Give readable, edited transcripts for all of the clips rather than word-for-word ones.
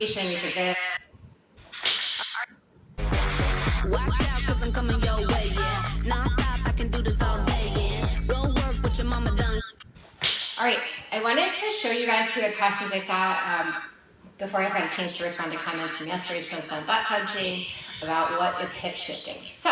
this. Watch out, cause I'm coming your way, yeah. Non-stop, I can do this all day, yeah. Go work what your mama done. All right, I wanted to show you guys who had questions I saw before I had a chance to respond to comments from yesterday's post on butt clenching about what is hip shifting. So,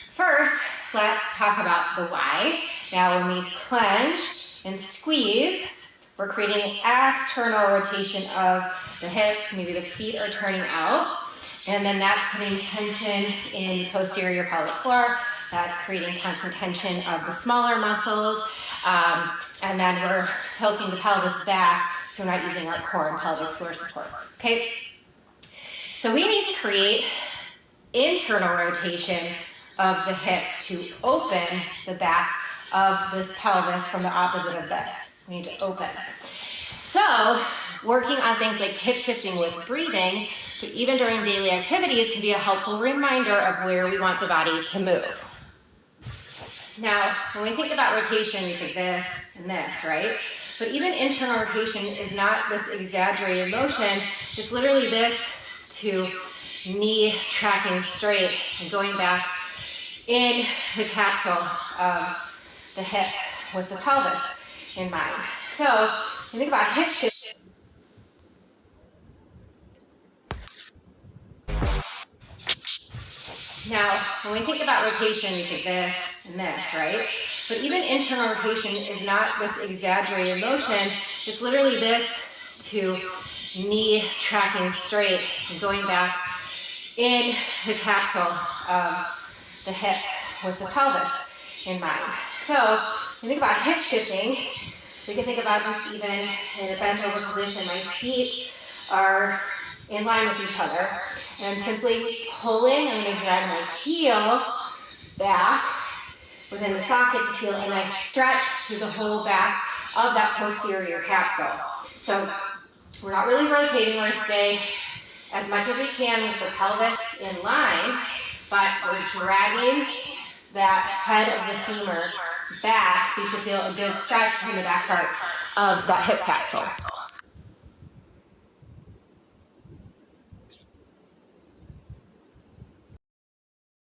first, let's talk about the why. Now, when we clench and squeeze, we're creating an external rotation of the hips. Maybe the feet are turning out. And then that's putting tension in the posterior pelvic floor. That's creating constant tension of the smaller muscles. And then we're tilting the pelvis back, so we're not using our core and pelvic floor support. Okay? So we need to create internal rotation of the hips to open the back of this pelvis from the opposite of this. We need to open. So, working on things like hip shifting with breathing, but even during daily activities, can be a helpful reminder of where we want the body to move. Now, when we think about rotation, we think this and this, right? But even internal rotation is not this exaggerated motion. It's literally this to knee tracking straight and going back in the capsule of the hip with the pelvis in mind. So, when you think about hip shift, now, when we think about rotation, we think this and this, right? But even internal rotation is not this exaggerated motion. It's literally this to knee tracking straight and going back in the capsule of the hip with the pelvis in mind. So, when you think about hip shifting, we can think about just even in a bent over position. My feet are in line with each other. And I'm simply pulling. I'm going to drag my heel back within the socket to feel, and I stretch through the whole back of that posterior capsule. So we're not really rotating. We're going to stay as much as we can with the pelvis in line, but we're dragging that head of the femur back, so you should feel a good stretch in the back part of that hip capsule.